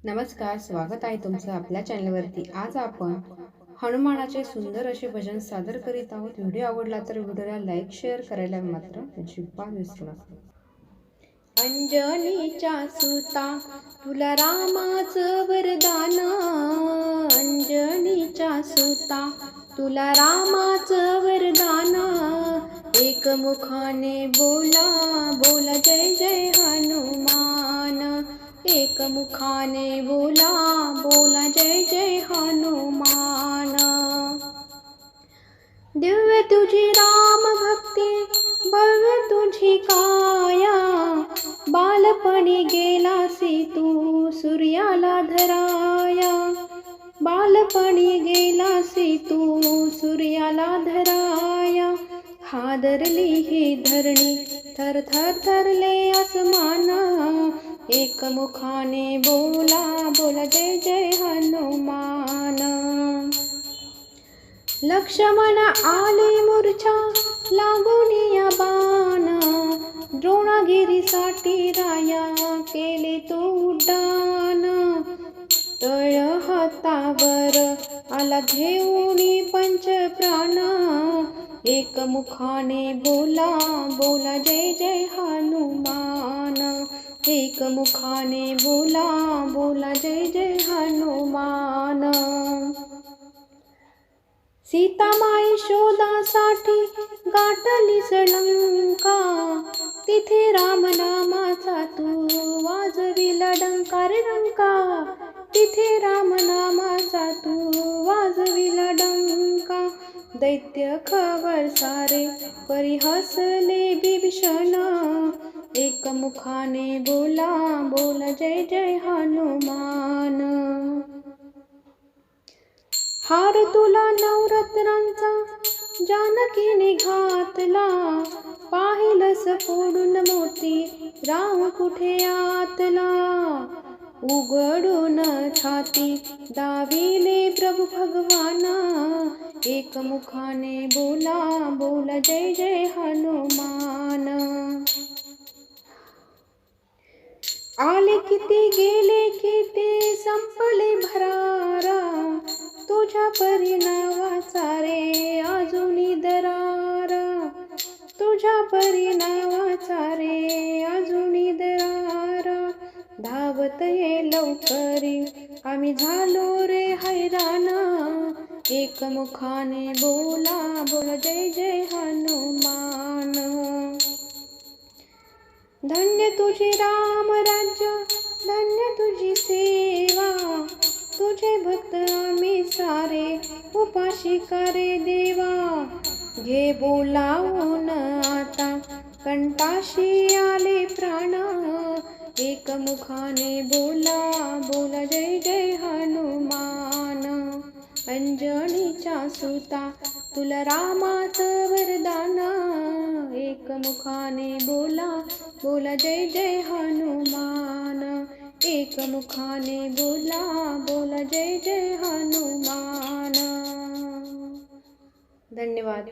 नमस्कार, स्वागत आहे तुमचं आपल्या चॅनलवरती. आज आपण हनुमानाचे सुंदर असे भजन सादर करीत आहोत. व्हिडिओ आवडला तर व्हिडिओला लाईक शेअर करायला मात्र अजिबात विसरू नका. अंजनीच्या सुता तुला रामाचं वरदान, अंजनीच्या सुता तुला रामाचं वरदान, एक मुखाने बोला बोला जय जय हनुमान, एक मुखाने बोला बोला जय जय हनुमान. दिव्य तुझी राम भक्ती, भव्य तुझी काया, बालपणी गेलासी तू सूर्याला धराया, बालपणी गेलासी तू सूर्याला धराया, हादरली ही धरणी थर थर थरले आसमान, एक मुखाने बोला बोला जय जय हनुमान. लक्ष्मण आले मूर्छा लागून या बाण, द्रोणागिरीसाठी राया केले तो उड्डाण, तळ हातावर आला घेऊनी पंचप्राण, एक मुखाने बोला बोला जय जय हनुमान, एक मुखाने बोला बोला जय जय हनुमान. सीतामाई शोधासाठी गाठलीस लंका, तिथे रामनामाचा तू वाजविला डंका रे डंका, तिथे रामनामाचा तू वाजविला डंका, दैत्य खबर सारे परी हसले बिभीषण, एक मुखाने बोला बोला जय जय हनुमान. हार तुला नवरत्नांचा जानकीने घातला, पाहिलंस फोडून मोती राम कुठे आतला, उघडून छाती दाविले प्रभू भगवान, एक मुखाने बोला बोला जय जय हनुमान. आले किती गेले किती संपले भरारा, तुझ्या परी नावाचा रे अजूनी दरारा, तुझ्या परी नावाचा रे अजूनी दरारा, धावत ये लवकरी आम्ही झालो रे हैराण, एक मुखाने बोला बोला जय जय हनुमान. धन्य तुझी राम राज्य, धन्य तुझी सेवा, तुझे भक्त आम्ही सारे उपाशी करे देवा, घे बोलावून आता कंटाशी आले प्राण, एक मुखाने बोला बोला जय जय हनुमान. अंजनीच्या सुता तुला रामाचं वरदान, एक मुखाने बोला बोला जय जय हनुमान, एक मुखाने बोला बोला जय जय हनुमान. धन्यवाद.